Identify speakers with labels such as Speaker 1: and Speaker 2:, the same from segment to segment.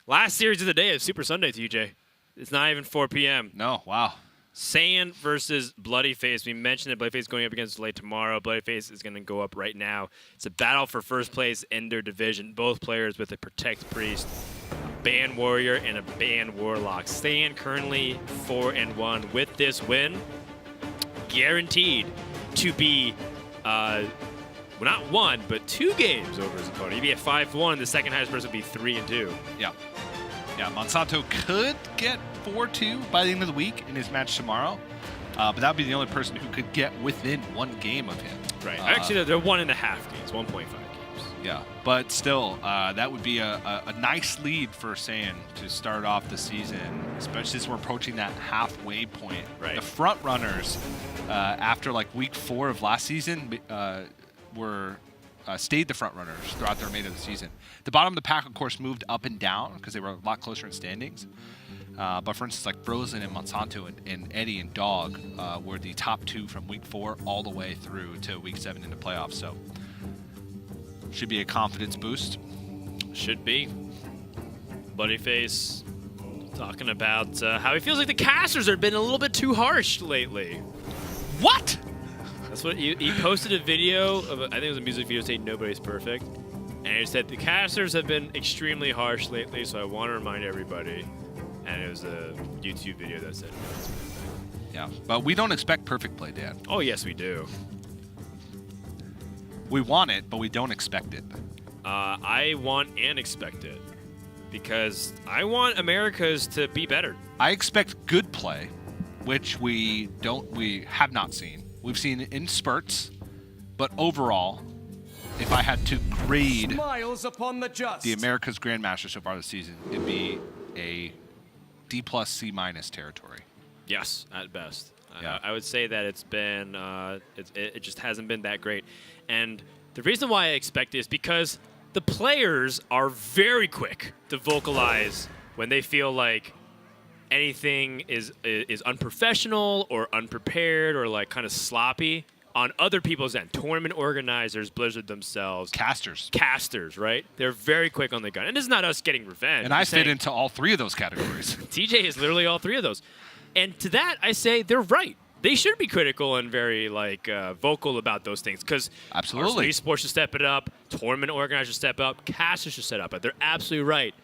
Speaker 1: Last series of the day is Super Sunday, TJ. It's not even 4 p.m.
Speaker 2: No, wow.
Speaker 1: Saiyan versus bloodyface. We mentioned that bloodyface is going up against Late tomorrow. Bloodyface is going to go up right now. It's a battle for first place in their division. Both players with a Protect Priest, a Ban Warrior, and a Ban Warlock. Saiyan currently 4-1 with this win. Guaranteed to be, well, not one, but 2 games over his opponent. He'd be at 5-1. The second highest person would be 3-2.
Speaker 2: Yeah. Yeah, Monsanto could get 4-2 by the end of the week in his match tomorrow, but that would be the only person who could get within 1 game of him.
Speaker 1: Right. Actually, they're 1.5 games, 1.5 games.
Speaker 2: Yeah, but still, that would be a nice lead for Saiyan to start off the season, especially as we're approaching that halfway point.
Speaker 1: Right.
Speaker 2: The front runners, after like week 4 of last season, stayed the front runners throughout the remainder of the season. The bottom of the pack, of course, moved up and down because they were a lot closer in standings. But for instance, like Frozen and Monsanto and Eddie and Dog were the top 2 from week 4 all the way through to week 7 into playoffs. So should be a confidence boost.
Speaker 1: Should be. Bloodyface talking about how he feels like the casters have been a little bit too harsh lately.
Speaker 2: What?
Speaker 1: That's what he posted a video of, I think it was a music video saying nobody's perfect. And he said the casters have been extremely harsh lately, so I want to remind everybody. And it was a YouTube video that said nobody's perfect.
Speaker 2: Yeah, but we don't expect perfect play, Dan.
Speaker 1: Oh, yes, we do.
Speaker 2: We want it, but we don't expect it.
Speaker 1: I want and expect it. Because I want Americas to be better.
Speaker 2: I expect good play, which we have not seen. We've seen it in spurts, but overall, if I had to grade the Americas Grandmasters so far this season, it'd be a D+ C- territory.
Speaker 1: Yes, at best.
Speaker 2: Yeah.
Speaker 1: I would say that it's been, it just hasn't been that great. And the reason why I expect it is because the players are very quick to vocalize when they feel like anything is unprofessional or unprepared or like kind of sloppy on other people's end. Tournament organizers, Blizzard themselves. Casters, right? They're very quick on the gun. And this is not us getting revenge.
Speaker 2: And I fit into all 3 of those categories.
Speaker 1: TJ is literally all 3 of those. And to that, I say they're right. They should be critical and very vocal about those things because
Speaker 2: absolutely,
Speaker 1: Esports should step it up. Tournament organizers should step up. Casters should step up. But they're absolutely right.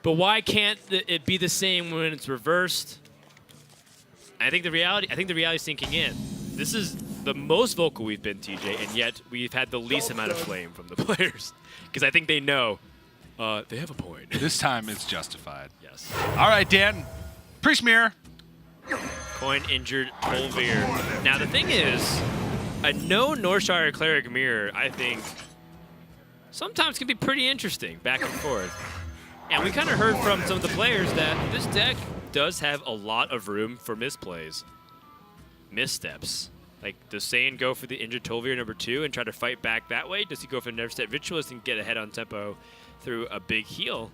Speaker 1: But why can't it be the same when it's reversed? I think the reality is sinking in. This is the most vocal we've been, TJ, and yet we've had the least amount of flame from the players. Because I think they know they have a point.
Speaker 2: This time it's justified.
Speaker 1: Yes.
Speaker 2: All right, Dan. Priest Mirror.
Speaker 1: Coin injured Olvir. Now the thing is, a no Northshire Cleric Mirror, I think, sometimes can be pretty interesting back and forth. And we kind of heard from some of the players that this deck does have a lot of room for misplays, missteps. Like, does Saiyan go for the injured Tolvir number 2 and try to fight back that way? Does he go for Never Step Ritualist and get ahead on tempo through a big heal?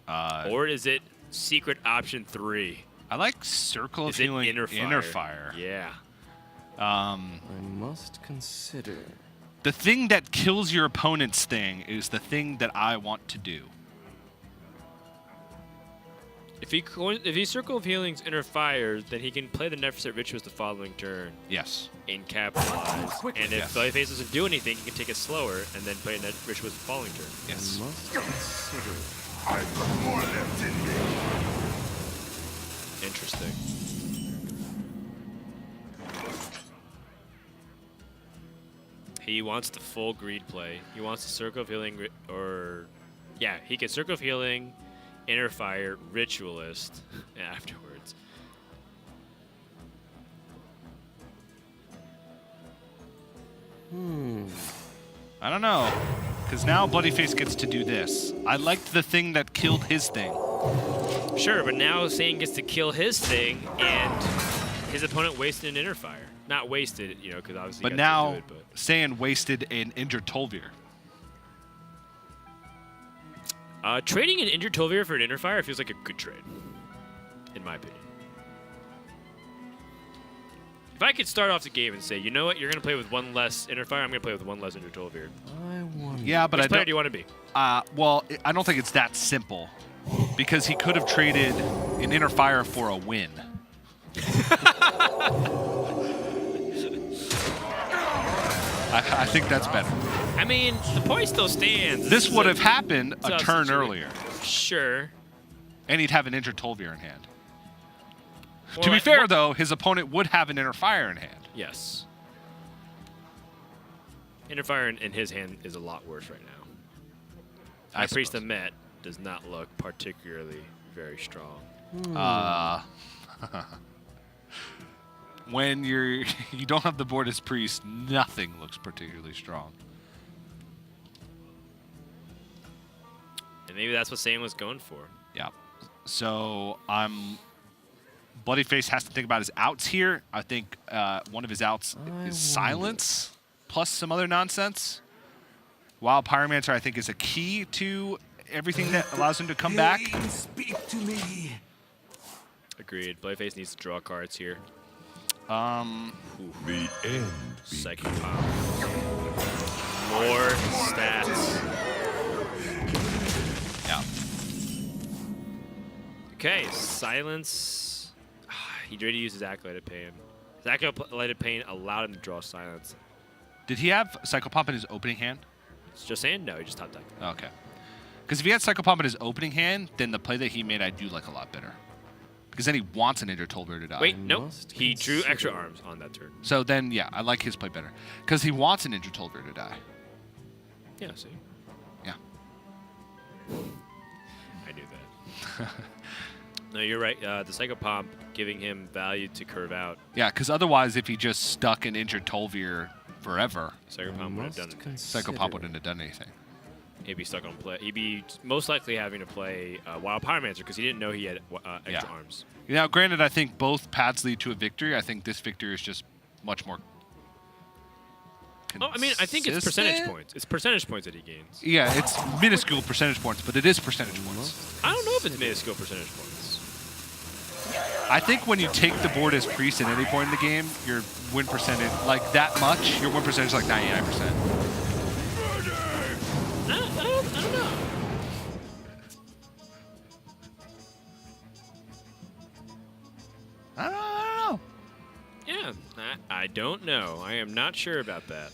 Speaker 1: Or is it secret option 3?
Speaker 2: I like Circle of Healing Inner Fire.
Speaker 1: Yeah.
Speaker 3: I must consider.
Speaker 2: The thing that kills your opponent's thing is the thing that I want to do.
Speaker 1: If he Circle of Healing's Inner Fire, then he can play the Never Step Ritualist the following turn.
Speaker 2: Yes.
Speaker 1: In capitalize. And if Bloodyface doesn't do anything, he can take it slower and then play a Ritualist the following turn.
Speaker 2: Yes.
Speaker 3: I must consider.
Speaker 4: I've got more left in me.
Speaker 1: Interesting. He wants the full greed play. He wants the Circle of Healing, he can Circle of Healing, Inner Fire, Ritualist afterwards.
Speaker 2: I don't know, because now Bloodyface gets to do this. I liked the thing that killed his thing.
Speaker 1: Sure, but now Saiyan gets to kill his thing, and his opponent wasted an Inner Fire. Not wasted, because obviously.
Speaker 2: But now Saiyan wasted an injured Tolvir.
Speaker 1: Trading an injured Tolvir for an Inner Fire feels like a good trade, in my opinion. If I could start off the game and say, you know what, you're going to play with 1 less Inner Fire, I'm going to play with 1 less injured Tolvir.
Speaker 3: I
Speaker 2: Yeah, but
Speaker 1: Which
Speaker 2: I
Speaker 1: player
Speaker 2: don't.
Speaker 1: do you want to be?
Speaker 2: Well, I don't think it's that simple, because he could have traded an inner fire for a win. I think that's better.
Speaker 1: I mean, the point still stands.
Speaker 2: This
Speaker 1: is
Speaker 2: would
Speaker 1: a
Speaker 2: have happened a
Speaker 1: tough
Speaker 2: turn
Speaker 1: situation.
Speaker 2: earlier,
Speaker 1: Sure.
Speaker 2: and he'd have an injured Tolvir in hand.
Speaker 1: Well,
Speaker 2: To be fair, though, his opponent would have an inner fire in hand.
Speaker 1: Yes. Interfire in his hand is a lot worse right now. High Priest of Met does not look particularly very strong.
Speaker 2: When you don't have the board as priest, nothing looks particularly strong.
Speaker 1: And maybe that's what Saiyan was going for.
Speaker 2: Yeah. So Bloodyface has to think about his outs here. I think one of his outs is silence plus some other nonsense. While Pyromancer, I think, is a key to everything that allows him to come back.
Speaker 4: Speak to me.
Speaker 1: Agreed. Bloodyface needs to draw cards here.
Speaker 4: The end.
Speaker 1: Psychic Pop. More stats.
Speaker 2: Yeah.
Speaker 1: Okay, silence. He already used his Acolyted Pain. His Acolyted Pain allowed him to draw silence.
Speaker 2: Did he have Psychopomp in his opening hand?
Speaker 1: It's just saying? No, he just top deck.
Speaker 2: Okay. Because if he had Psychopomp in his opening hand, then the play that he made I do like a lot better. Because then he wants an Injured Tolvir to die.
Speaker 1: Wait, nope. He drew extra arms on that turn.
Speaker 2: So then, yeah, I like his play better. Because he wants an Injured Tolvir to die.
Speaker 1: Yeah, see?
Speaker 2: Yeah.
Speaker 1: I knew that. No, you're right. The Psychopomp giving him value to curve out.
Speaker 2: Yeah, because otherwise, if he just stuck an Injured Tolvir forever,
Speaker 1: Psychopomp would have done it.
Speaker 2: Psychopomp wouldn't have done anything.
Speaker 1: He'd be stuck on play. He'd be most likely having to play Wild Pyromancer because he didn't know he had extra arms.
Speaker 2: Now, granted, I think both paths lead to a victory. I think this victory is just much more
Speaker 1: Oh, I mean, I think it's percentage
Speaker 2: consistent?
Speaker 1: points. It's percentage points that he gains.
Speaker 2: Yeah, it's minuscule percentage points, but it is percentage points.
Speaker 1: I don't know if it's minuscule percentage points.
Speaker 2: I think when you take the board as priest at any point in the game, your win percentage, like that much, your win percentage is like 99%.
Speaker 1: I don't know.
Speaker 2: I don't know.
Speaker 1: Yeah, I don't know. I am not sure about that.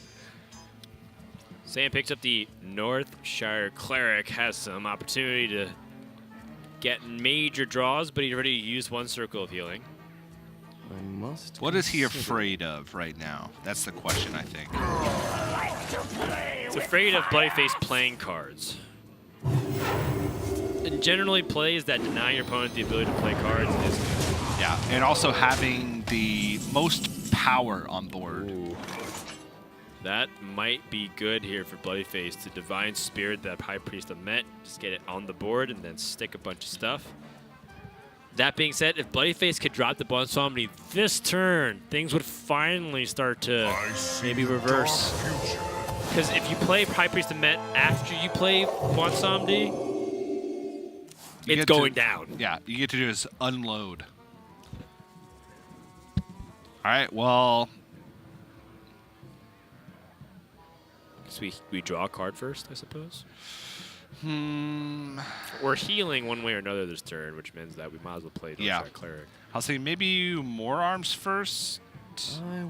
Speaker 1: Sam picks up the Northshire Cleric, has some opportunity to get major draws, but he already used one circle of healing.
Speaker 3: I must.
Speaker 2: What is he afraid of right now? That's the question, I think.
Speaker 1: He's afraid of Bloodyface playing cards. And generally, plays that deny your opponent the ability to play cards is good.
Speaker 2: Yeah, and also having the most power on board.
Speaker 1: Ooh. That might be good here for Bloodyface to Divine Spirit that High Priest of Met, just get it on the board and then stick a bunch of stuff. That being said, if Bloodyface could drop the Bonsomni this turn, things would finally start to maybe reverse. Because if you play High Priest of Met after you play Bonsomni, it's going down.
Speaker 2: Yeah, you get to do is unload. All right, well.
Speaker 1: So we draw a card first, I suppose?
Speaker 2: Hmm.
Speaker 1: We're healing one way or another this turn, which means that we might as well play Northside Cleric.
Speaker 2: I'll say maybe more arms first,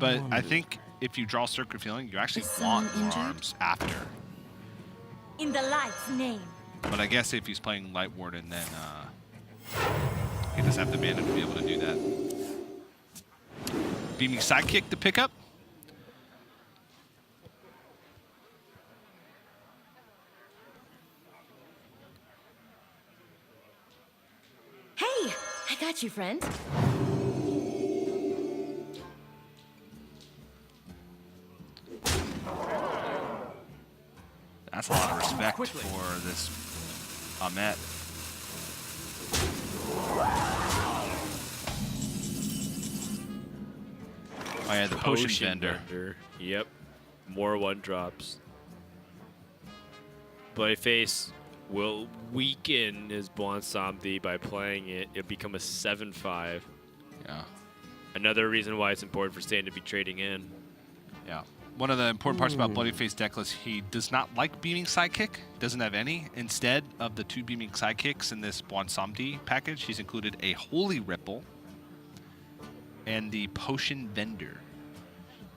Speaker 2: but I think if you draw Circuit of Healing, you actually want more arms after.
Speaker 5: In the light's name.
Speaker 2: But I guess if he's playing Light Warden, then he doesn't have the mana to be able to do that. Beaming Sidekick to pick up.
Speaker 5: Hey, I got you, friend.
Speaker 2: That's a lot of respect for this Ahmet. Oh yeah, the potion vendor.
Speaker 1: Yep. More one drops. Bloodyface will weaken his Bonsomdi by playing it. It'll become a 7/5.
Speaker 2: Yeah.
Speaker 1: Another reason why it's important for Stan to be trading in.
Speaker 2: Yeah. one of the important parts about bloodyface decklist, he does not like beaming sidekick. Doesn't have any. Instead of the 2 beaming sidekicks in this Bwansamdi package, he's included a Holy Ripple and the Potion Vendor.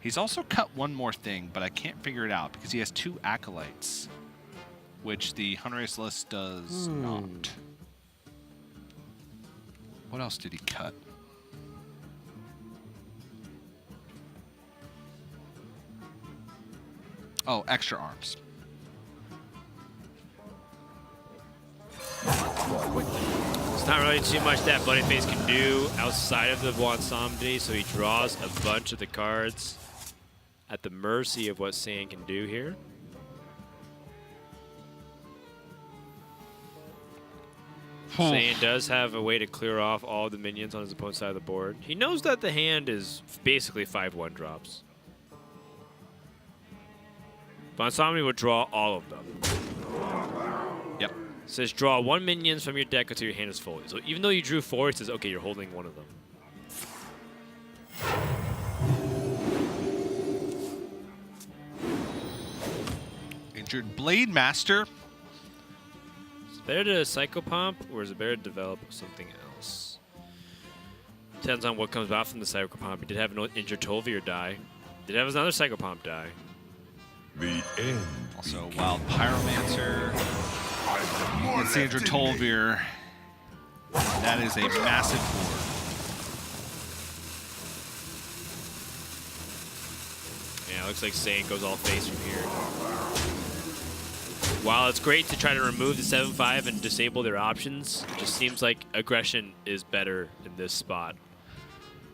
Speaker 2: He's also cut one more thing, but I can't figure it out because he has 2 Acolytes, which the Hunter Race list does not. What else did he cut? Oh, extra arms.
Speaker 1: It's not really too much that bloodyface can do outside of the Bwansamdi, so he draws a bunch of the cards at the mercy of what Saiyan can do here. Saiyan does have a way to clear off all the minions on his opponent's side of the board. He knows that the hand is basically 5/1 drops. Bwansamdi would draw all of them.
Speaker 2: Yep.
Speaker 1: It says draw 1 minions from your deck until your hand is full. So even though you drew 4, it says, okay, you're holding 1 of them.
Speaker 2: Injured Blade Master.
Speaker 1: Is it better to Psycho Pump, or is it better to develop something else? Depends on what comes out from the Psycho Pump. He did have an injured Tolvir die. Did have another Psycho Pump die.
Speaker 4: The end.
Speaker 2: Also, Wild Pyromancer. And Sandra Tolvir. That is a massive board.
Speaker 1: Yeah, it looks like Saiyan goes all face from here. While it's great to try to remove the 7/5 and disable their options, it just seems like aggression is better in this spot.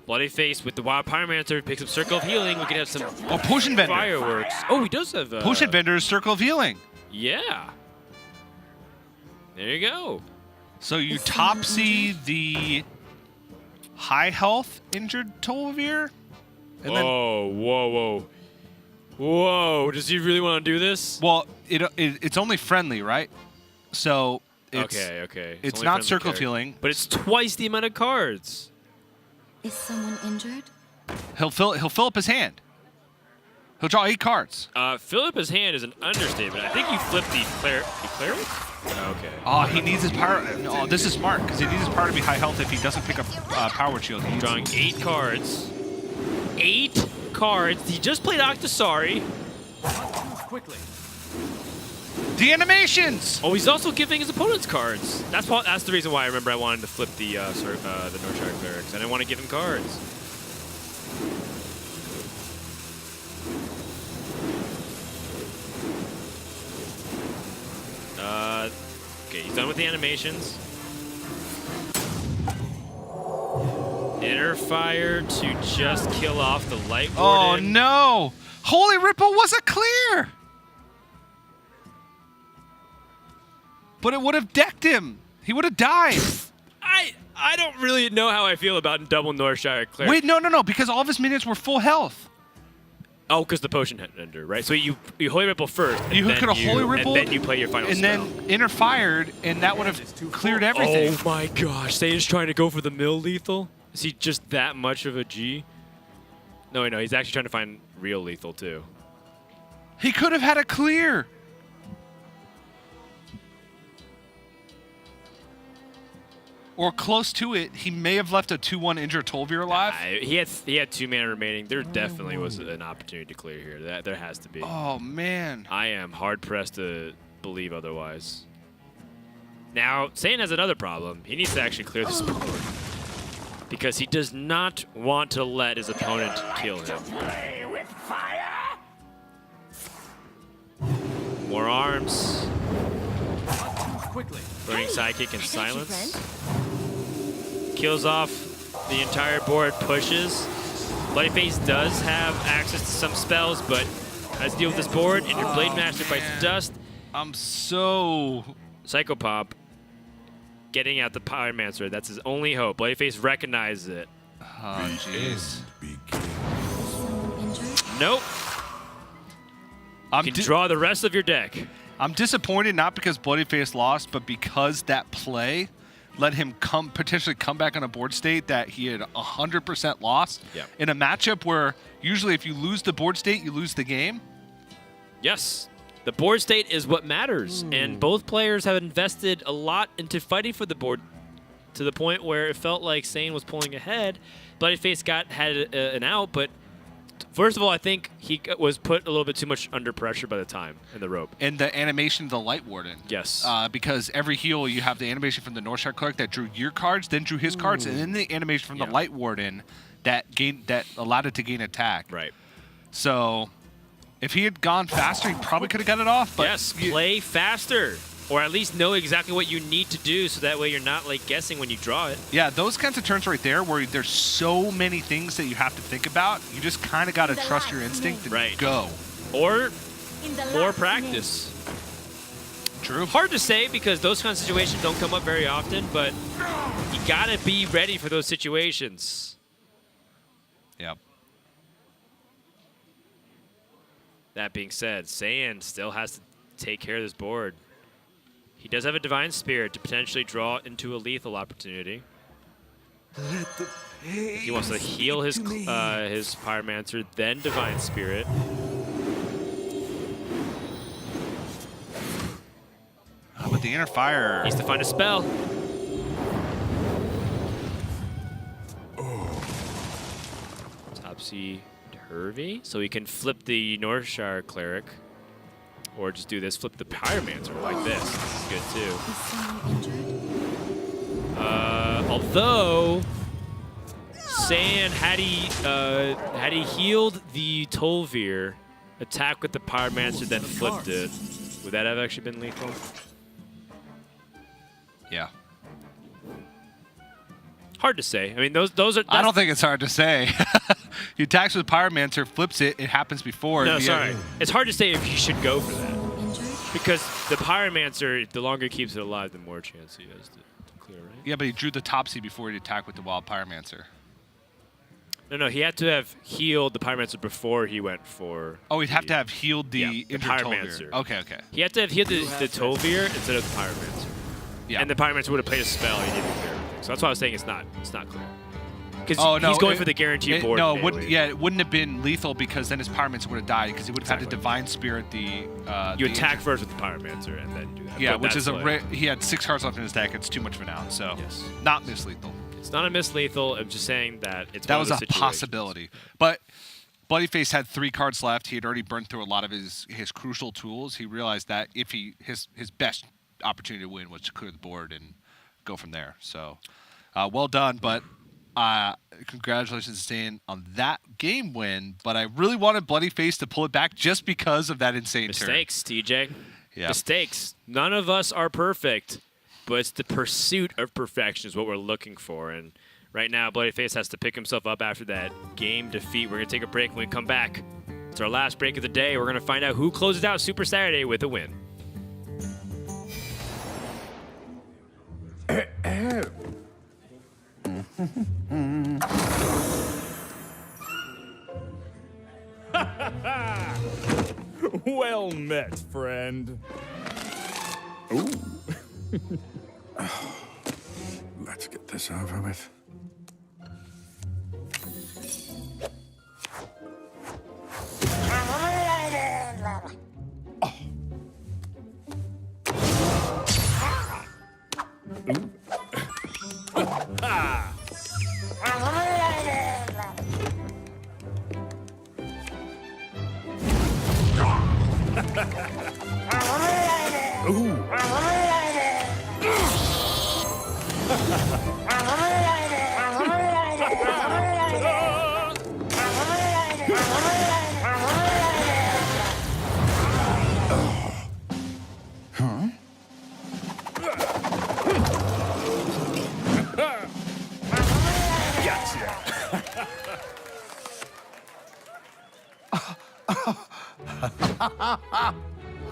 Speaker 1: Bloodyface with the Wild Pyromancer picks up Circle of Healing. We can have some
Speaker 2: Potion Vendor.
Speaker 1: fireworks. Oh, he does have
Speaker 2: Potion Vendor's Circle of Healing.
Speaker 1: Yeah. There you go.
Speaker 2: So you topsy the high health injured Tolvir? And then,
Speaker 1: Whoa, whoa, whoa. Whoa, does he really want to do this?
Speaker 2: well, it's only friendly, right? So it's,
Speaker 1: Okay.
Speaker 2: It's
Speaker 1: only
Speaker 2: not
Speaker 1: friendly
Speaker 2: Circle of
Speaker 1: character.
Speaker 2: Healing.
Speaker 1: But it's twice the amount of cards.
Speaker 5: Is someone injured?
Speaker 2: He'll fill up his hand. He'll draw 8 cards.
Speaker 1: Philippa's hand is an understatement. I think you flipped the cleric? Okay.
Speaker 2: Oh, he needs his power. No, this is smart because he needs his power to be high health if he doesn't pick up Power Shield. He needs
Speaker 1: Drawing 8 cards. 8 cards. He just played Octosari.
Speaker 4: Quickly.
Speaker 2: the animations.
Speaker 1: Oh, he's also giving his opponents cards. That's the reason why I remember I wanted to flip the Northshire Clerics. I didn't want to give him cards. Okay, he's done with the animations. Inner fire to just kill off the Light
Speaker 2: Oh
Speaker 1: Warden.
Speaker 2: no! Holy Ripple was a clear! But it would have decked him. He would have died.
Speaker 1: I don't really know how I feel about double Northshire Cleric.
Speaker 2: Wait, no, because all of his minions were full health.
Speaker 1: Oh, because the potion ender, right? So you Holy Ripple first. And
Speaker 2: You
Speaker 1: then
Speaker 2: could have Holy Ripple,
Speaker 1: and then you play your final
Speaker 2: and
Speaker 1: spell.
Speaker 2: then interfired, and that would have cleared everything.
Speaker 1: Oh my gosh, Saiyajin's trying to go for the mill lethal? Is he just that much of a G? No, he's actually trying to find real lethal too.
Speaker 2: He could have had a clear. Or close to it. He may have left a 2-1 injured Tolvir alive.
Speaker 1: He had 2 mana remaining. There definitely was an opportunity to clear here. There has to be.
Speaker 2: Oh, man.
Speaker 1: I am hard pressed to believe otherwise. Now, Saiyan has another problem. He needs to actually clear this board. Because he does not want to let his opponent kill him.
Speaker 4: Play with fire.
Speaker 1: More arms.
Speaker 4: Quickly.
Speaker 1: Burning
Speaker 5: Hey,
Speaker 1: Sidekick and
Speaker 5: I got you,
Speaker 1: Silence. Kills off the entire board, pushes. Bloodyface does have access to some spells, but has to deal with this board. And your Blade Master bites the dust.
Speaker 2: I'm so...
Speaker 1: Psycho Pop getting out the Pyromancer. That's his only hope. Bloodyface recognizes it.
Speaker 2: Oh, jeez.
Speaker 5: Someone injured?
Speaker 1: Nope.
Speaker 2: I'm
Speaker 1: You can draw the rest of your deck.
Speaker 2: I'm disappointed not because Bloodyface lost, but because that play let him potentially come back on a board state that he had 100% lost in a matchup where usually if you lose the board state, you lose the game.
Speaker 1: Yes. The board state is what matters, and both players have invested a lot into fighting for the board to the point where it felt like Saiyan was pulling ahead. Bloodyface had an out, but first of all, I think he was put a little bit too much under pressure by the time in the rope.
Speaker 2: And the animation of the Light Warden.
Speaker 1: Yes.
Speaker 2: Because every heal, you have the animation from the Northshire Cleric that drew your cards, then drew his cards, and then the animation from the Light Warden that allowed it to gain attack.
Speaker 1: Right.
Speaker 2: So if he had gone faster, he probably could have got it off. But
Speaker 1: yes, play faster. Or at least know exactly what you need to do so that way you're not like guessing when you draw it.
Speaker 2: Yeah, those kinds of turns right there where there's so many things that you have to think about, you just kind of got to trust your instinct and go.
Speaker 1: Or more practice.
Speaker 2: True.
Speaker 1: Hard to say because those kinds of situations don't come up very often, but you got to be ready for those situations.
Speaker 2: Yep.
Speaker 1: That being said, Saiyan still has to take care of this board. He does have a Divine Spirit to potentially draw into a lethal opportunity. He wants to heal his Pyromancer, then Divine Spirit.
Speaker 2: But the Inner Fire
Speaker 1: Needs to find a spell. Topsy-turvy. So he can flip the Northshire Cleric. Or just do this, flip the Pyromancer like this. This is good too. Although Saiyan, had he healed the Tolvir, attack with the Pyromancer, then flipped it, would that have actually been lethal?
Speaker 2: Yeah.
Speaker 1: Hard to say. I mean, those are.
Speaker 2: I don't think it's hard to say. He attacks with Pyromancer, flips it. It happens before.
Speaker 1: No, sorry. It's hard to say if you should go for that. Because the Pyromancer, the longer he keeps it alive, the more chance he has to clear, right?
Speaker 2: Yeah, but he drew the Topsy before he attacked with the Wild Pyromancer.
Speaker 1: No, he had to have healed the Pyromancer before he went for...
Speaker 2: Oh, he'd have to have healed the
Speaker 1: Pyromancer.
Speaker 2: Okay.
Speaker 1: He had to have healed the Tolvir instead of the Pyromancer.
Speaker 2: Yeah.
Speaker 1: And the Pyromancer would have played a spell, he didn't clear everything. So that's why I was saying it's not clear. Because he's going for the guaranteed board.
Speaker 2: No, it wouldn't have been lethal because then his Pyromancer would have died because he would have had to Divine Spirit the...
Speaker 1: you attack first with the Pyromancer and then do that.
Speaker 2: Yeah,
Speaker 1: but
Speaker 2: which is he had 6 cards left in his deck. It's too much for now, so not mislethal.
Speaker 1: It's not a mislethal. I'm just saying that it's
Speaker 2: that
Speaker 1: one
Speaker 2: was
Speaker 1: of the
Speaker 2: a possibility. But Bloodyface had 3 cards left. He had already burned through a lot of his crucial tools. He realized that if his best opportunity to win was to clear the board and go from there. So well done, but congratulations to Saiyan on that game win. But I really wanted Bloodyface to pull it back just because of that insane
Speaker 1: mistakes,
Speaker 2: turn.
Speaker 1: TJ.
Speaker 2: Yeah.
Speaker 1: Mistakes. None of us are perfect, but it's the pursuit of perfection is what we're looking for. And right now, Bloodyface has to pick himself up after that game defeat. We're going to take a break. When we come back, it's our last break of the day. We're going to find out who closes out Super Saturday with a win.
Speaker 6: Well met, friend. Ooh. Let's get this over with.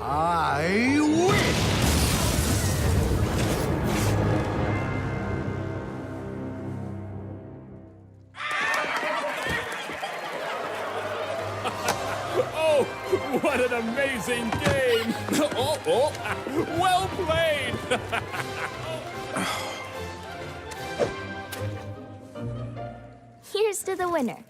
Speaker 4: I win! Oh, what an amazing game! Well played!
Speaker 7: to the winner.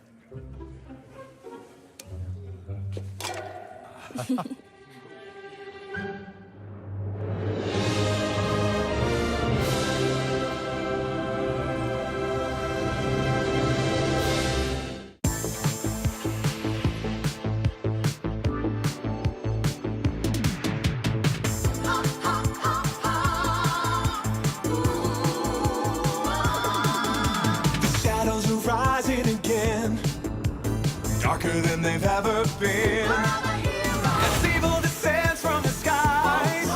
Speaker 8: The shadows are rising again, darker than they've ever been. As evil descends from the skies,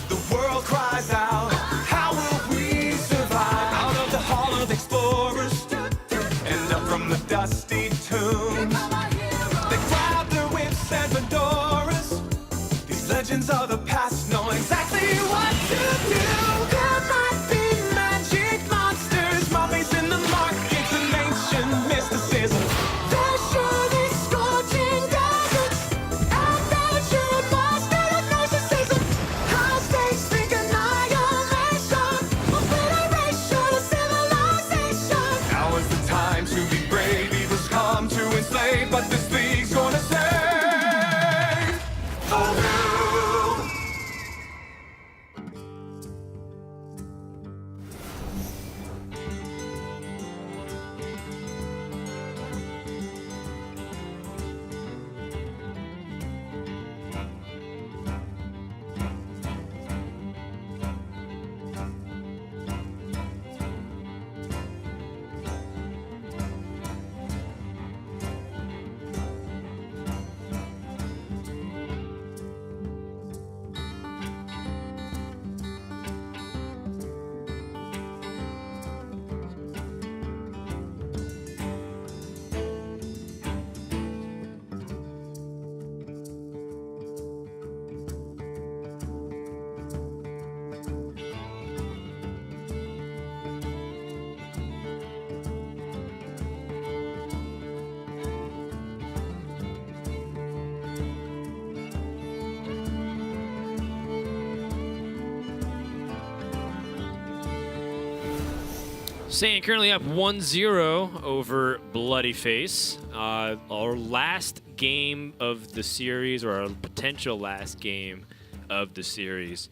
Speaker 8: the world cries out, how will we survive? Out of the hall of explorers, and up from the dusty tombs, they grab their whips and fedoras. These legends of the past know exactly what to do. There might be magic monsters, mummies in the markets, and ancient mysticism. There's surely scorching deserts, adventure, monster of narcissism. High stakes think annihilation, obliteration of civilization. Now is the time to be brave. Evil's come to enslave, but this league's gonna save the world.
Speaker 1: Saiyan currently up 1-0 over bloodyface. Our last game of the series, or our potential last game of the series.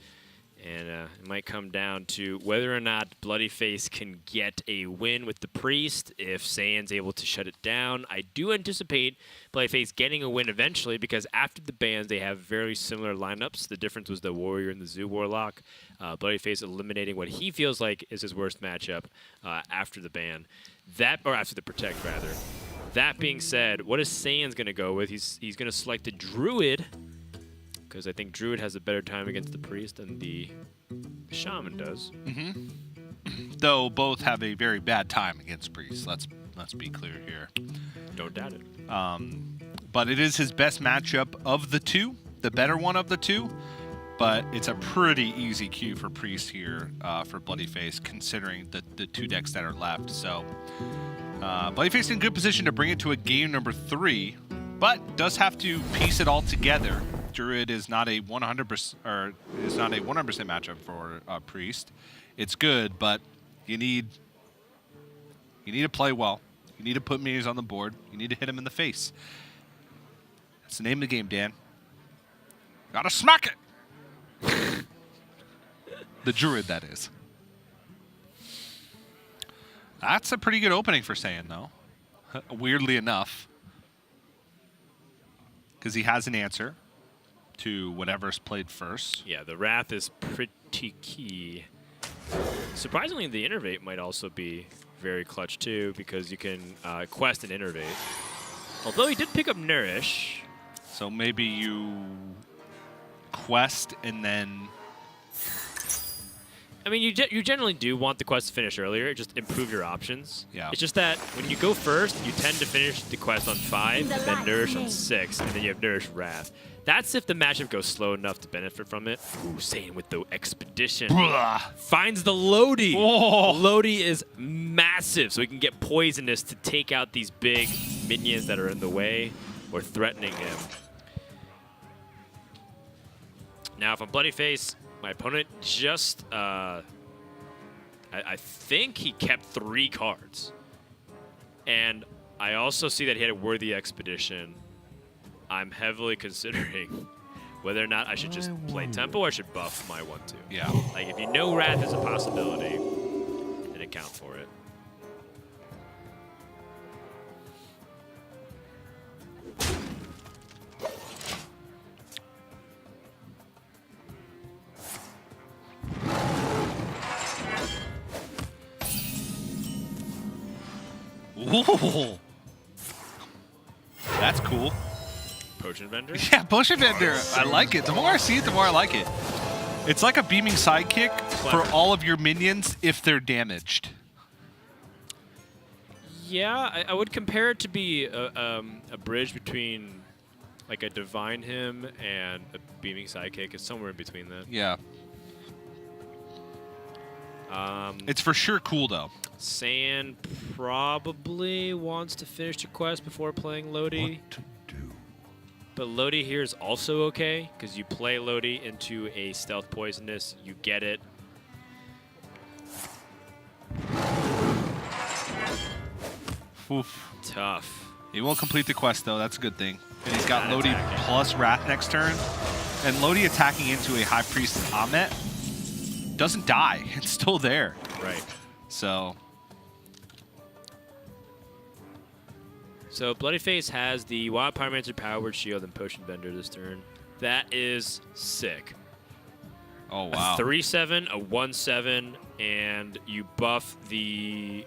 Speaker 1: And it might come down to whether or not bloodyface can get a win with the priest, if Saiyan's able to shut it down. I do anticipate bloodyface getting a win eventually, because after the bans, they have very similar lineups. The difference was the warrior and the zoo warlock. Bloodyface eliminating what he feels like is his worst matchup after the ban. Or after the protect, rather. That being said, what is Saiyan's going to go with? He's going to select the Druid, because I think Druid has a better time against the priest than the shaman does.
Speaker 2: Though both have a very bad time against priests. Let's be clear here.
Speaker 1: Don't doubt it.
Speaker 2: But it is his best matchup of the two, the better one of the two. But it's a pretty easy queue for priest here for bloodyface, considering the two decks that are left. So bloodyface in good position to bring it to a game number 3, but does have to piece it all together. Druid is not a 100% or is not a 100% matchup for priest. It's good, but you need to play well. You need to put minions on the board. You need to hit him in the face. That's the name of the game, Dan. Gotta smack it. The Druid, that is. That's a pretty good opening for Saiyan, though. Weirdly enough. Because he has an answer to whatever's played first.
Speaker 1: Yeah, the Wrath is pretty key. Surprisingly, the Innervate might also be very clutch, too, because you can quest and Innervate. Although he did pick up Nourish.
Speaker 2: So maybe you quest and then...
Speaker 1: I mean, you generally do want the quest to finish earlier, just improve your options.
Speaker 2: Yeah.
Speaker 1: It's just that when you go first, you tend to finish the quest on 5, and then Nourish on 6, and then you have Nourish Wrath. That's if the matchup goes slow enough to benefit from it. Ooh, Saiyan with the Expedition. Finds the Lodi.
Speaker 2: Oh.
Speaker 1: Lodi is massive, so he can get Poisonous to take out these big minions that are in the way or threatening him. Now, if I'm bloodyface, my opponent just, I think he kept 3 cards. And I also see that he had a worthy expedition. I'm heavily considering whether or not I should just play tempo or I should buff my 1/2.
Speaker 2: Yeah.
Speaker 1: Like, if you know Wrath is a possibility, then account for it.
Speaker 2: Ooh. That's cool.
Speaker 1: Potion Vendor?
Speaker 2: Yeah, Potion Vendor. I like it. The more I see it, the more I like it. It's like a beaming sidekick for all of your minions if they're damaged.
Speaker 1: Yeah, I would compare it to be a bridge between like a Divine Hymn and a Beaming Sidekick. It's somewhere in between that.
Speaker 2: Yeah. It's for sure cool, though.
Speaker 1: Saiyan probably wants to finish the quest before playing Lodi.
Speaker 6: What to do?
Speaker 1: But Lodi here is also okay, because you play Lodi into a stealth poisonous, you get it.
Speaker 2: Oof.
Speaker 1: Tough.
Speaker 2: He won't complete the quest, though. That's a good thing. And he's got Lodi plus Wrath next turn. And Lodi attacking into a High Priest Ahmet doesn't die. It's still there.
Speaker 1: Right.
Speaker 2: So
Speaker 1: Bloodyface has the Wild Pyromancer Powered Shield and Potion Vendor this turn. That is sick.
Speaker 2: oh, wow.
Speaker 1: A 3/7, a 1/7, and you buff the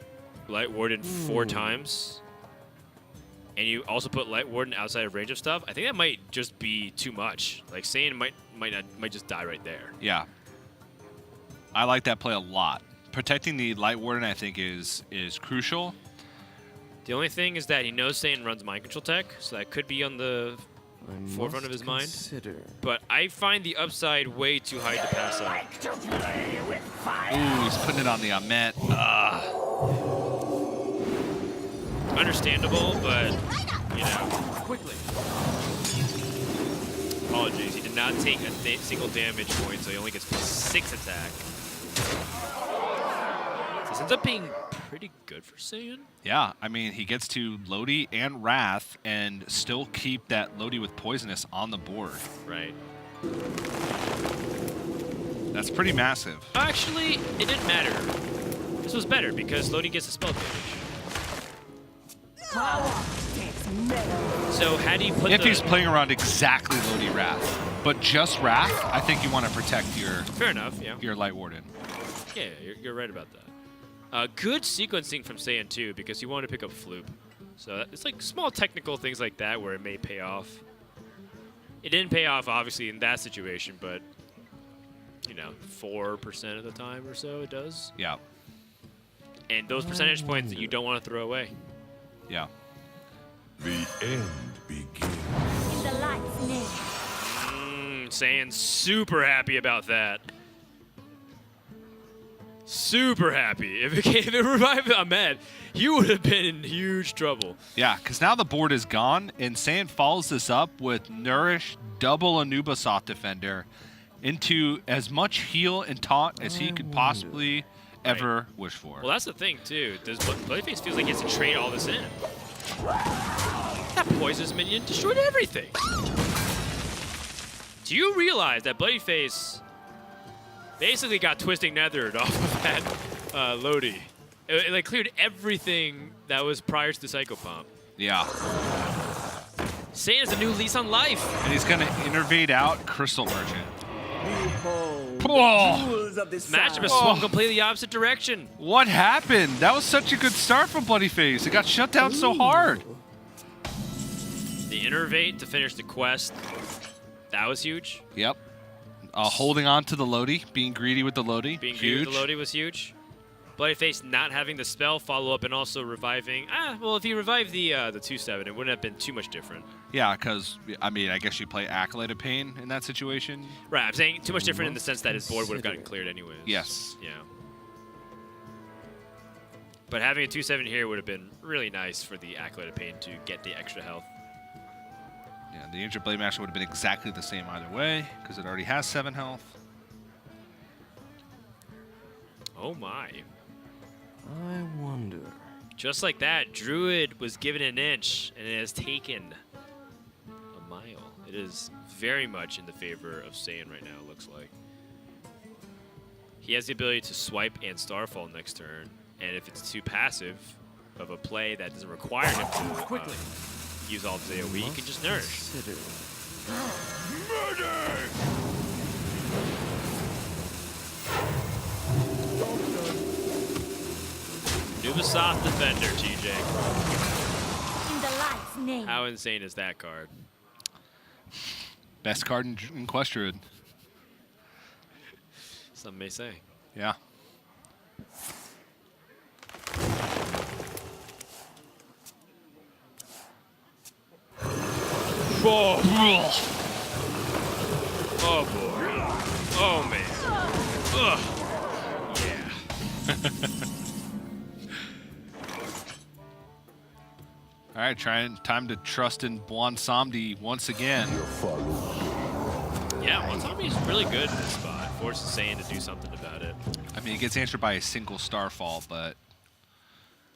Speaker 1: Light Warden 4 times. And you also put Light Warden outside of range of stuff. I think that might just be too much. Like, Saiyan might just die right there.
Speaker 2: Yeah. I like that play a lot. Protecting the Light Warden, I think, is crucial.
Speaker 1: The only thing is that he knows Saiyan runs Mind Control tech, so that could be on the forefront of his mind. But I find the upside way too high to pass up.
Speaker 2: Ooh, he's putting it on the Ahmet.
Speaker 1: Understandable, but, you know. Quickly. Apologies, he did not take a single damage point, so he only gets +6 attack. So this ends up being pretty good for Saiyan.
Speaker 2: Yeah, I mean, he gets to Lodi and Wrath and still keep that Lodi with Poisonous on the board.
Speaker 1: Right.
Speaker 2: That's pretty massive.
Speaker 1: Actually, it didn't matter. This was better because Lodi gets the spell damage. So had he put
Speaker 2: If he's playing around exactly Lodi Wrath, but just Wrath, I think you want to protect your
Speaker 1: fair enough, yeah.
Speaker 2: your Light Warden.
Speaker 1: Yeah, you're right about that. Good sequencing from Saiyan too, because he wanted to pick up Floop. So it's like small technical things like that where it may pay off. It didn't pay off, obviously, in that situation, but, you know, 4% of the time or so it does.
Speaker 2: Yeah.
Speaker 1: And those percentage points that you don't want to throw away.
Speaker 2: Yeah.
Speaker 6: The end begins.
Speaker 5: In the lights now.
Speaker 1: Saiyan's super happy about that. Super happy. If it revived Ahmed, he would have been in huge trouble.
Speaker 2: Yeah, because now the board is gone, and Saiyan follows this up with Nourish double Anubisat Defender into as much heal and taunt as he could possibly ever wish for.
Speaker 1: Well, that's the thing, too. Bloodyface feels like he has to trade all this in. That Poisonous minion destroyed everything. Do you realize that Bloodyface basically got Twisting Nethered off of that Lodi? It like cleared everything that was prior to the Psycho Pump.
Speaker 2: Yeah.
Speaker 1: Saiyan has a new lease on life.
Speaker 2: And he's going to innervate out Crystal Merchant.
Speaker 1: This matchup has swung completely the opposite direction.
Speaker 2: What happened? That was such a good start from Bloodyface. It got shut down so hard.
Speaker 1: The Innervate to finish the quest. That was huge.
Speaker 2: Yep. Holding on to the Lodi, being greedy with the Lodi.
Speaker 1: Being
Speaker 2: huge.
Speaker 1: greedy with the Lodi was huge. Bloodyface not having the spell follow up and also reviving. Well, if he revived the 2/7, it wouldn't have been too much different.
Speaker 2: Yeah, because, I mean, I guess you play Acolyte of Pain in that situation.
Speaker 1: Right, I'm saying too much different in the sense that his board would have gotten cleared anyways.
Speaker 2: Yes.
Speaker 1: Yeah. But having a 2/7 here would have been really nice for the Acolyte of Pain to get the extra health.
Speaker 2: Yeah, the Injured Blade Master would have been exactly the same either way, because it already has 7 health.
Speaker 1: Oh my.
Speaker 3: I wonder.
Speaker 1: Just like that, Druid was given an inch, and it has taken a mile. It is very much in the favor of Saiyan right now, it looks like. He has the ability to swipe and Starfall next turn, and if it's too passive of a play that doesn't require him to use all of his AoE, he can just nourish. Nubasoft Defender, TJ.
Speaker 5: In the light's name.
Speaker 1: How insane is that card?
Speaker 2: Best card in Quest Druid.
Speaker 1: Some may say.
Speaker 2: Yeah.
Speaker 1: Oh boy. Oh man. Ugh. Yeah.
Speaker 2: All right, time to trust in Bwansamdi once again.
Speaker 1: Yeah, Watami's really good in this spot. Forces Saiyan to do something about it.
Speaker 2: I mean, it gets answered by a single Starfall, but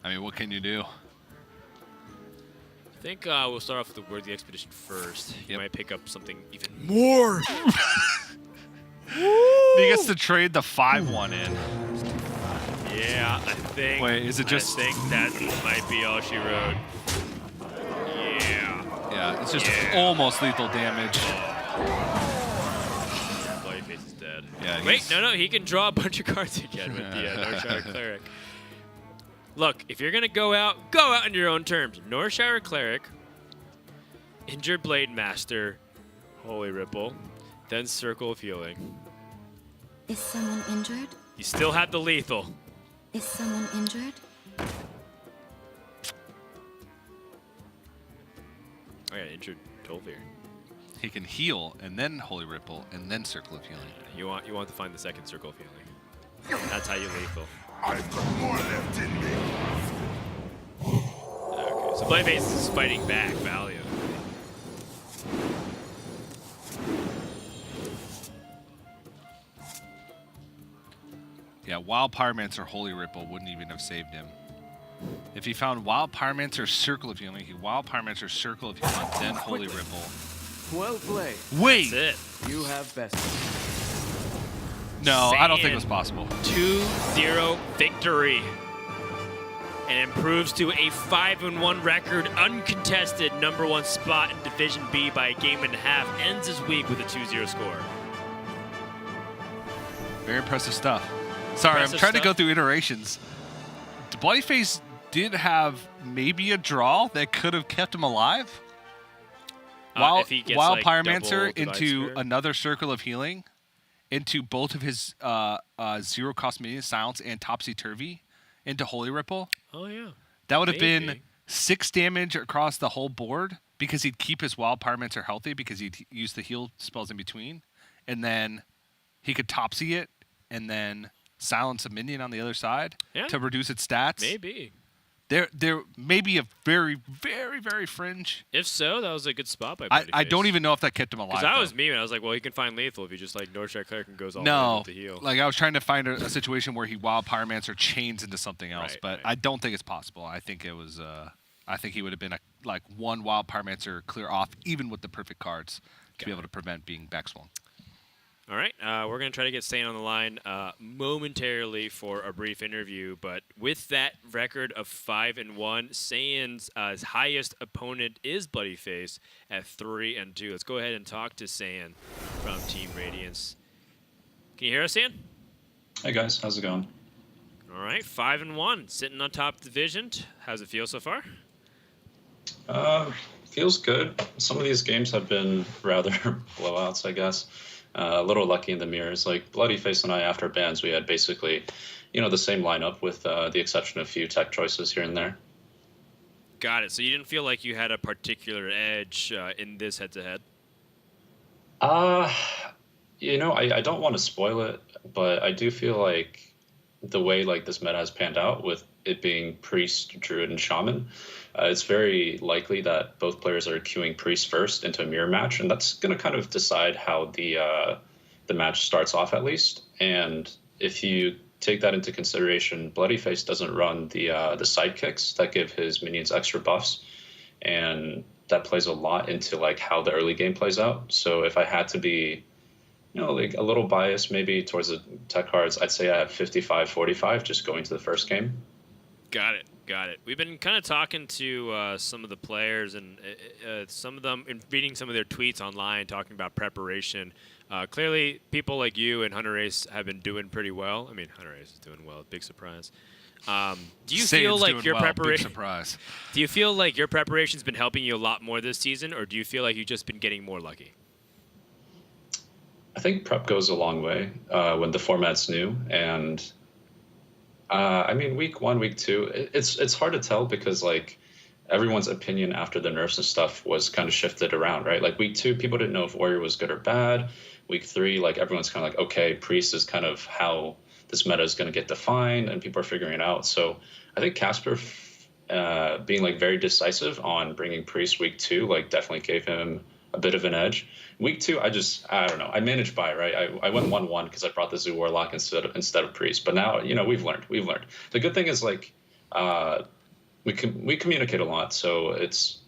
Speaker 2: I mean, what can you do?
Speaker 1: I think we'll start off with the Worthy Expedition first. You
Speaker 2: Yep.
Speaker 1: might pick up something even more.
Speaker 2: He gets to trade the 5-1 in.
Speaker 1: Yeah, I think.
Speaker 2: Wait, is it just?
Speaker 1: I think that might be all she wrote. Yeah.
Speaker 2: Yeah, it's just
Speaker 1: Yeah.
Speaker 2: almost lethal damage.
Speaker 1: Bloodyface is dead.
Speaker 2: Yeah.
Speaker 1: Wait,
Speaker 2: he's-
Speaker 1: no, he can draw a bunch of cards again with the Northshire Cleric. Look, if you're gonna go out on your own terms. Northshire Cleric, Injured Blade Master, Holy Ripple, then Circle of Healing.
Speaker 5: Is someone injured?
Speaker 1: You still have the lethal.
Speaker 5: Is someone injured?
Speaker 1: Oh yeah, Injured Tolvir.
Speaker 2: He can heal and then Holy Ripple and then Circle of Healing.
Speaker 1: You want to find the second Circle of Healing. That's how you lethal.
Speaker 6: I've got more left in me.
Speaker 1: Okay, so Bloodyface is fighting back valiantly.
Speaker 2: Yeah, Wild Pyromancer Holy Ripple wouldn't even have saved him. If he found Wild Pyromancer Circle of Healing, he Wild Pyromancer Circle of Healing, then Holy Ripple.
Speaker 3: Well played.
Speaker 2: Wait!
Speaker 1: That's it.
Speaker 3: You have best.
Speaker 2: No, I don't think it
Speaker 1: Saiyan.
Speaker 2: was possible.
Speaker 1: 2-0 victory. And improves to a 5-1 record, uncontested #1 spot in Division B by a game and a half. Ends his week with a 2-0 score.
Speaker 2: Very impressive stuff. Sorry,
Speaker 1: Impressive
Speaker 2: I'm trying to go
Speaker 1: stuff.
Speaker 2: through iterations. Bloodyface did have maybe a draw that could have kept him alive.
Speaker 1: If he gets,
Speaker 2: Wild
Speaker 1: like,
Speaker 2: Pyromancer
Speaker 1: double
Speaker 2: into
Speaker 1: Divide Sphere.
Speaker 2: another Circle of Healing, into both of his zero cost minions, Silence and Topsy Turvy, into Holy Ripple.
Speaker 1: Oh yeah.
Speaker 2: That would have been
Speaker 1: Maybe.
Speaker 2: 6 damage across the whole board because he'd keep his Wild Pyromancer healthy because he'd use the heal spells in between. And then he could Topsy it and then silence a minion on the other side
Speaker 1: Yeah.
Speaker 2: to reduce its stats.
Speaker 1: Maybe.
Speaker 2: There may be a very, very, very fringe.
Speaker 1: If so, that was a good spot by
Speaker 2: I
Speaker 1: Bloodyface.
Speaker 2: don't even know if that kept him alive.
Speaker 1: Because I was
Speaker 2: though.
Speaker 1: me, and I was like, well, he can find lethal if he just like Northshire Cleric and goes all
Speaker 2: No,
Speaker 1: in with the heal.
Speaker 2: like I was trying to find a situation where he Wild Pyromancer chains into something else,
Speaker 1: Right,
Speaker 2: but
Speaker 1: right.
Speaker 2: I don't think it's possible. I think it was. I think he would have been like one Wild Pyromancer clear off, even with the perfect cards, to be able to prevent being backswung.
Speaker 1: All right, we're going to try to get Saiyan on the line momentarily for a brief interview, but with that record of 5-1, Saiyan's highest opponent is Bloodyface at 3-2. Let's go ahead and talk to Saiyan from Team Radiance. Can you hear us, Saiyan?
Speaker 7: Hey guys, how's it going?
Speaker 1: All right, 5-1, sitting on top of the division. How's it feel so far?
Speaker 7: Feels good. Some of these games have been rather blowouts, I guess. A little lucky in the mirrors. Like Bloodyface and I, after bans, we had basically, the same lineup with the exception of a few tech choices here and there.
Speaker 1: Got it. So you didn't feel like you had a particular edge in this head-to-head?
Speaker 7: I don't want to spoil it, but I do feel like the way like this meta has panned out with it being Priest, Druid, and Shaman, it's very likely that both players are queuing Priest first into a mirror match, and that's going to kind of decide how the match starts off at least. And if you take that into consideration, bloodyface doesn't run the sidekicks that give his minions extra buffs, and that plays a lot into like how the early game plays out. So if I had to be, like a little biased maybe towards the tech cards, I'd say I have 55-45 just going to the first game.
Speaker 1: Got it. We've been kind of talking to some of the players, and some of them, and reading some of their tweets online, talking about preparation. Clearly, people like you and Hunter Ace have been doing pretty well. I mean, Hunter Ace is doing well. Big surprise. Do you feel like your preparation?
Speaker 2: Surprise.
Speaker 1: Do you feel like your preparation's been helping you a lot more this season, or do you feel like you've just been getting more lucky?
Speaker 7: I think prep goes a long way when the format's new, and I mean, week 1, week 2, it's hard to tell because like everyone's opinion after the nerfs and stuff was kind of shifted around, right? Like week 2, people didn't know if Warrior was good or bad. Week 3, like everyone's kind of like, okay, Priest is kind of how this meta is going to get defined, and people are figuring it out. So I think Casper being like very decisive on bringing Priest week 2, like definitely gave him a bit of an edge. Week 2, I don't know. I managed by, right? I went 1-1 because I brought the Zoo Warlock instead of Priest. But now, we've learned. The good thing is like we communicate a lot, so it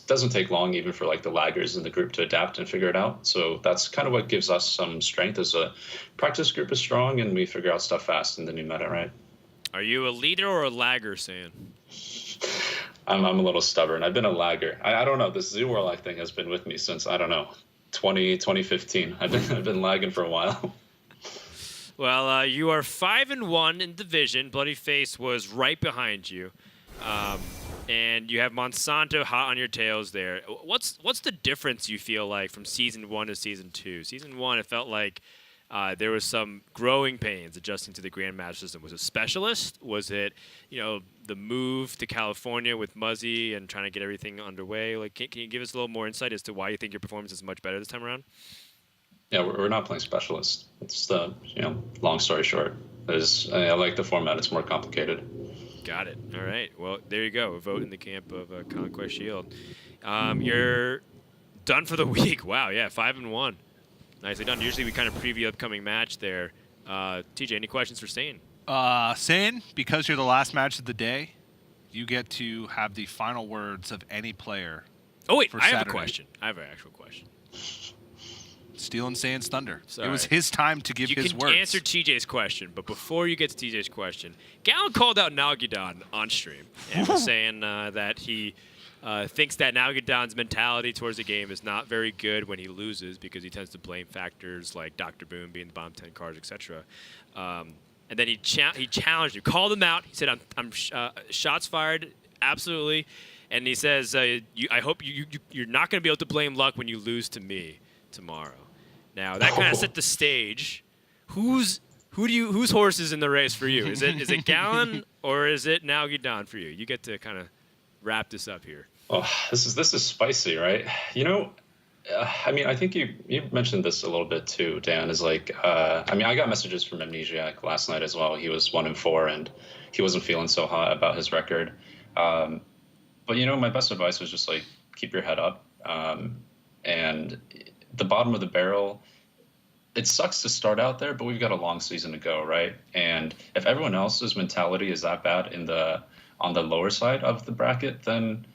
Speaker 7: doesn't take long even for like the laggers in the group to adapt and figure it out. So that's kind of what gives us some strength as a practice group is strong, and we figure out stuff fast in the new meta, right?
Speaker 1: Are you a leader or a lagger, Saiyan?
Speaker 7: I'm a little stubborn. I've been a lagger. I don't know. This Zoo Warlock thing has been with me since, I don't know, 2015. I've been lagging for a while.
Speaker 1: Well, you are 5-1 in division. Bloodyface was right behind you. And you have Monsanto hot on your tails there. What's the difference you feel like from Season 1 to Season 2? Season 1, it felt like there was some growing pains adjusting to the Grandmaster system. Was it Specialist? Was it, the move to California with Muzzy and trying to get everything underway? Like, can you give us a little more insight as to why you think your performance is much better this time around?
Speaker 7: Yeah, we're not playing Specialist. It's the, long story short. I like the format. It's more complicated.
Speaker 1: Got it. All right. Well, there you go. A vote in the camp of Conquest Shield. You're done for the week. Wow. Yeah. 5-1. Nicely done. Usually we kind of preview upcoming match there. TJ, any questions for Saiyan?
Speaker 2: Saiyan, because you're the last match of the day, you get to have the final words of any player.
Speaker 1: Oh wait,
Speaker 2: for
Speaker 1: I have
Speaker 2: Saturday.
Speaker 1: a question. I have an actual question.
Speaker 2: Stealing Saiyan's thunder.
Speaker 1: Sorry.
Speaker 2: It was his time to give his
Speaker 1: You
Speaker 2: words.
Speaker 1: can answer TJ's question, but before you get to TJ's question, Gallon called out Nalgidon on stream and was saying that he thinks that Nalgidon's mentality towards the game is not very good when he loses because he tends to blame factors like Dr. Boom being the bottom 10 cards, etc. And then he challenged you, called him out. He said, "I'm shots fired, absolutely." And he says, "I hope you're not going to be able to blame luck when you lose to me tomorrow." Now that kind of set the stage. Whose horse is in the race for you? Is it Gallon or is it Nalgidon for you? You get to kind of wrap this up here.
Speaker 7: Oh, this is spicy, right? I mean, I think you mentioned this a little bit too, Dan. Is like, I got messages from Amnesiac last night as well. He was 1-4 and he wasn't feeling so hot about his record. But my best advice was just like keep your head up. And the bottom of the barrel, it sucks to start out there, but we've got a long season to go, right? And if everyone else's mentality is that bad on the lower side of the bracket, then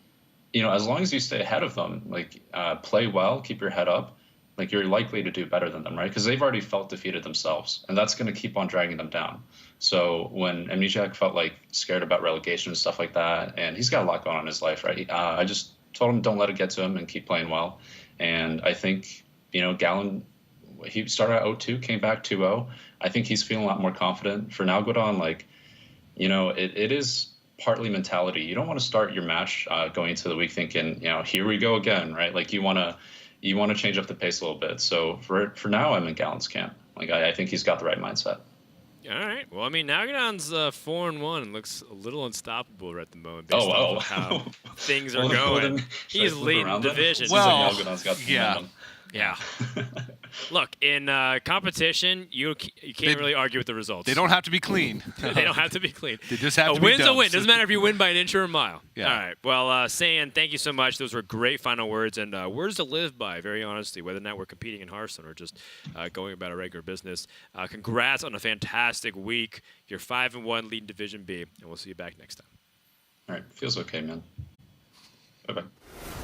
Speaker 7: as long as you stay ahead of them, like play well, keep your head up, like you're likely to do better than them, right? Because they've already felt defeated themselves, and that's going to keep on dragging them down. So when Amnesiac felt like scared about relegation and stuff like that, and he's got a lot going on in his life, right? I just told him don't let it get to him and keep playing well. And I think, Gallon, he started at 0-2, came back 2-0. I think he's feeling a lot more confident. For Nalgidon, like, it is partly mentality. You don't want to start your match going into the week thinking, here we go again, right? Like you want to change up the pace a little bit. So for now, I'm in Gallon's camp. Like I think he's got the right mindset.
Speaker 1: All right. Well, I mean, Nalgidon's 4-1 and looks a little unstoppable at the moment based off of how things are going. He's leading the division.
Speaker 2: Well,
Speaker 7: Nalgidon's got the
Speaker 2: yeah.
Speaker 7: momentum.
Speaker 1: Yeah. Look, in competition, you can't really argue with the results.
Speaker 2: They don't have to be clean.
Speaker 1: They don't have to be clean.
Speaker 2: They just have
Speaker 1: a
Speaker 2: to be
Speaker 1: win's a
Speaker 2: dubs.
Speaker 1: win. Doesn't matter if you win by an inch or a mile.
Speaker 2: Yeah.
Speaker 1: All right. Well, Saiyan, thank you so much. Those were great final words and words to live by, very honestly, whether or not we're competing in Hearthstone or just going about our regular business. Congrats on a fantastic week. You're 5-1 leading Division B, and we'll see you back next time.
Speaker 7: All right. Feels okay, man. Bye-bye.